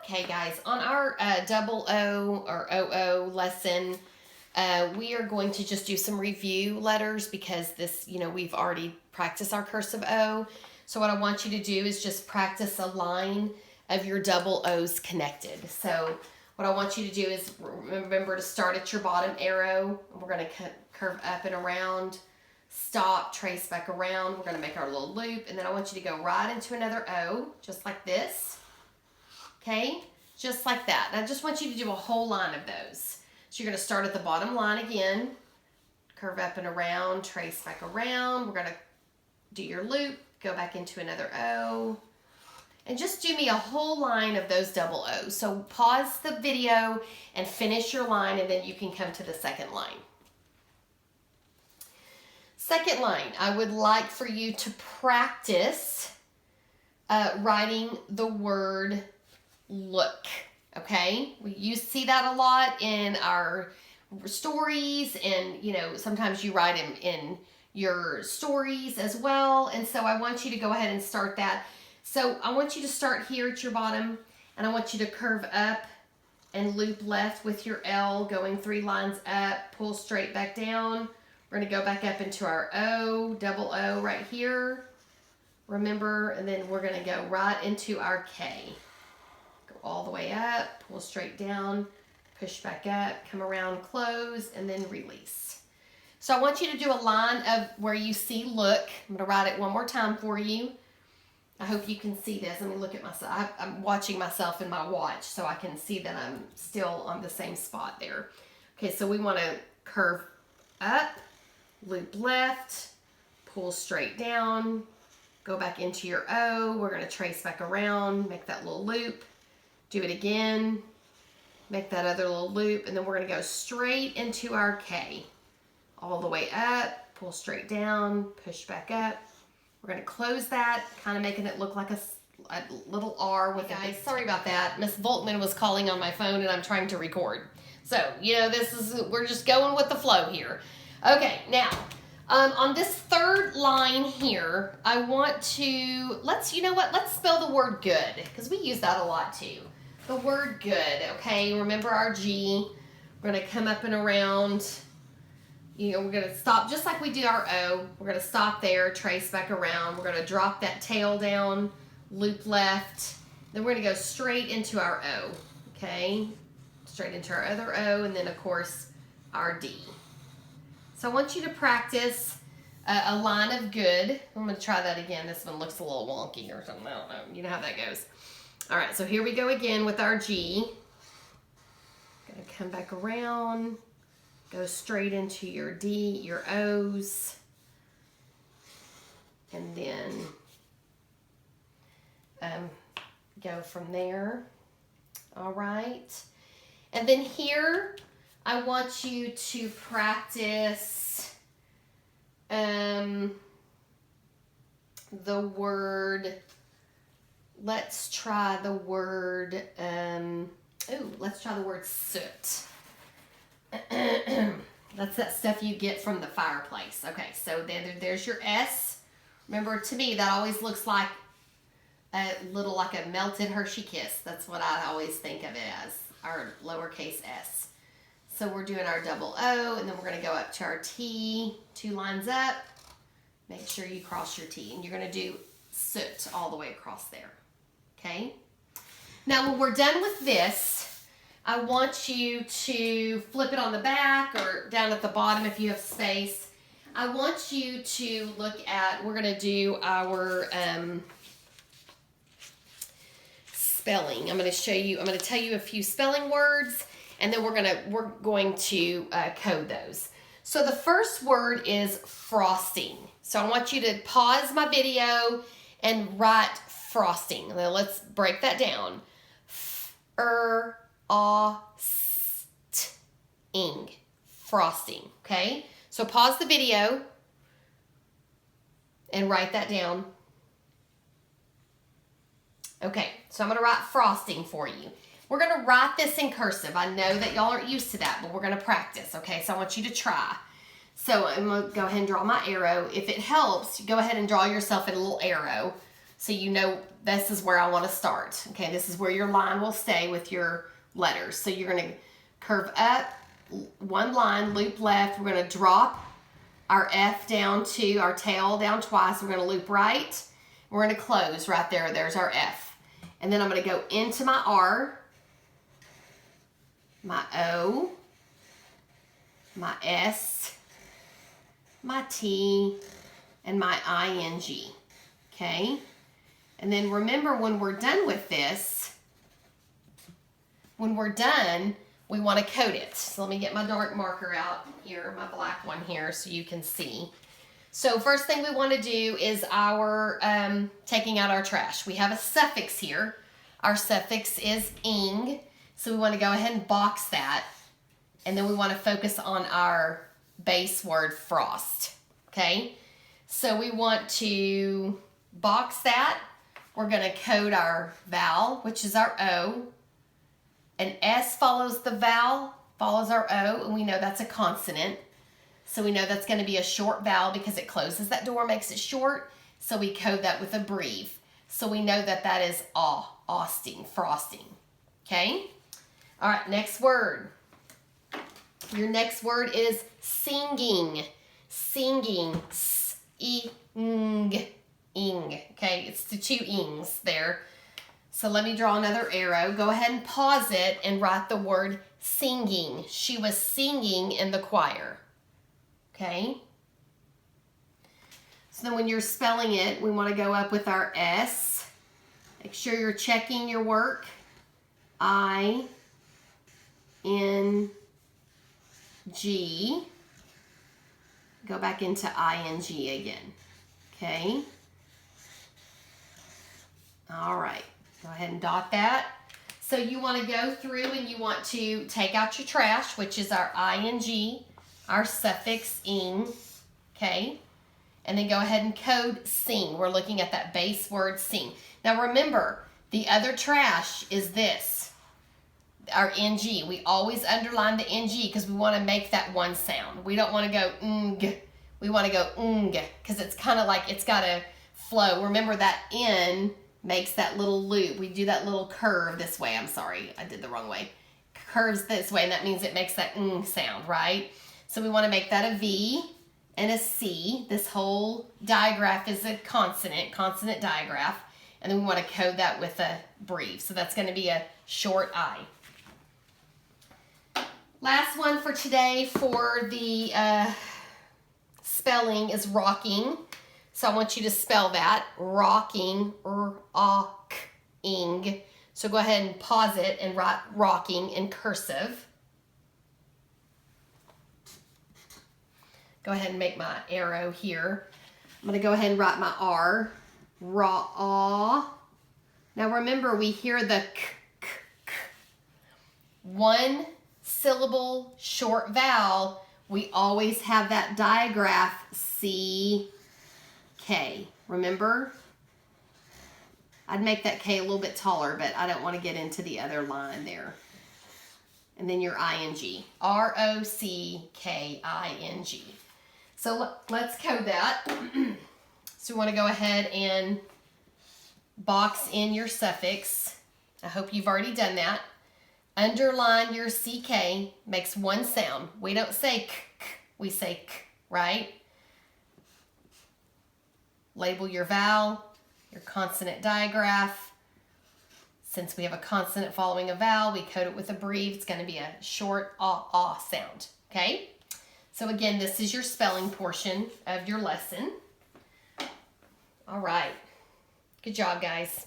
Okay, guys, on our double O or OO lesson, we are going to just do some review letters because this, we've already practiced our cursive O. So what I want you to do is just practice a line of your double O's connected. So what I want you to do is remember to start at your bottom arrow. We're going to curve up and around, stop, trace back around. We're going to make our little loop, and then I want you to go right into another O, just like this. Okay, just like that. And I just want you to do a whole line of those. So you're going to start at the bottom line again, curve up and around, trace back around. We're going to do your loop, go back into another O, and just do me a whole line of those double O's. So pause the video and finish your line, and then you can come to the second line. Second line, I would like for you to practice writing the word look, okay? You see that a lot in our stories, and sometimes you write them in your stories as well. And so I want you to go ahead and start that. So I want you to start here at your bottom, and I want you to curve up and loop left with your L, going 3 lines up, pull straight back down. We're going to go back up into our O, double O right here. Remember, and then we're going to go right into our K. Go all the way up, pull straight down, push back up, come around, close, and then release. So I want you to do a line of where you see look. I'm going to write it one more time for you. I hope you can see this. Let me look at myself. I'm watching myself in my watch so I can see that I'm still on the same spot there. Okay, so we want to curve up, loop left, pull straight down, go back into your O. We're going to trace back around, make that little loop, do it again, make that other little loop, and then we're going to go straight into our K. All the way up, pull straight down, push back up. We're going to close that, kind of making it look like a little R with guys. Sorry about that. Miss Volkman was calling on my phone and I'm trying to record. So, we're just going with the flow here. Okay, now, on this third line here, I want to, let's spell the word good, because we use that a lot too. The word good, okay? Remember our G. We're going to come up and around. We're going to stop just like we did our O. We're going to stop there, trace back around. We're going to drop that tail down, loop left. Then we're going to go straight into our O, okay? Straight into our other O, and then, of course, our D. So I want you to practice a line of good. I'm going to try that again. This one looks a little wonky or something. I don't know. You know how that goes. All right, so here we go again with our G. Going to come back around. Go straight into your D, your O's, and then go from there. All right. And then here, I want you to practice the word, let's try the word, let's try the word soot. That's that stuff you get from the fireplace. Okay, so there's your S. Remember, to me, that always looks like a melted Hershey Kiss. That's what I always think of it as, our lowercase s. So we're doing our double O, and then we're going to go up to our T, 2 lines up. Make sure you cross your T, and you're going to do soot all the way across there. Okay? Now, when we're done with this, I want you to flip it on the back or down at the bottom if you have space. I want you to look at, we're going to do our spelling. I'm going to tell you a few spelling words, and then we're going to code those. So the first word is frosting. So I want you to pause my video and write frosting. Now let's break that down. Frosting, okay? So pause the video and write that down. Okay, so I'm going to write frosting for you. We're going to write this in cursive. I know that y'all aren't used to that, but we're going to practice, okay? So I want you to try. So I'm going to go ahead and draw my arrow. If it helps, go ahead and draw yourself a little arrow. So you know this is where I want to start. Okay, this is where your line will stay with your letters. So you're going to curve up one line, loop left. We're going to drop our F down to our tail down twice. We're going to loop right. We're going to close right there. There's our F. And then I'm going to go into my R, my O, my S, my T, and my ING. Okay? And then remember, when we're done with this, when we're done, we want to code it. So let me get my dark marker out here, my black one here, so you can see. So first thing we want to do is our taking out our trash. We have a suffix here. Our suffix is ing, so we want to go ahead and box that. And then we want to focus on our base word frost. Okay? So we want to box that. We're going to code our vowel, which is our O. An S follows the vowel, follows our O, and we know that's a consonant. So we know that's going to be a short vowel because it closes that door, makes it short. So we code that with a breve. So we know that that is frosting. Okay? All right, next word. Your next word is singing. Singing. S-I-ng. Ing. Okay, it's the two ings there. So let me draw another arrow. Go ahead and pause it and write the word singing. She was singing in the choir. Okay? So then when you're spelling it, we want to go up with our S. Make sure you're checking your work. I-N-G. Go back into I-N-G again. Okay? All right. Go ahead and dot that. So you want to go through and you want to take out your trash, which is our ing, our suffix ing, okay? And then go ahead and code sing. We're looking at that base word sing. Now remember, the other trash is this, our ing. We always underline the ing because we want to make that one sound. We don't want to go ng. We want to go ng because it's kind of like it's got to flow. Remember that N makes that little loop. We do that little curve this way. I'm sorry, I did the wrong way. Curves this way, and that means it makes that ng sound, right? So we want to make that a V and a C. This whole digraph is a consonant digraph. And then we want to code that with a breve. So that's going to be a short I. Last one for today for the spelling is rocking. So I want you to spell that, rocking, ing. So go ahead and pause it and write rocking in cursive. Go ahead and make my arrow here. I'm going to go ahead and write my R, raw. Now remember, we hear the k. One syllable short vowel, we always have that digraph C. K. Remember? I'd make that K a little bit taller, but I don't want to get into the other line there. And then your ing. R-O-C-K-I-N-G. So let's code that. So we want to go ahead and box in your suffix. I hope you've already done that. Underline your CK, makes one sound. We don't say k, we say k, right? Label your vowel, your consonant digraph. Since we have a consonant following a vowel, we code it with a breve. It's going to be a short sound, okay? So again, this is your spelling portion of your lesson. All right. Good job, guys.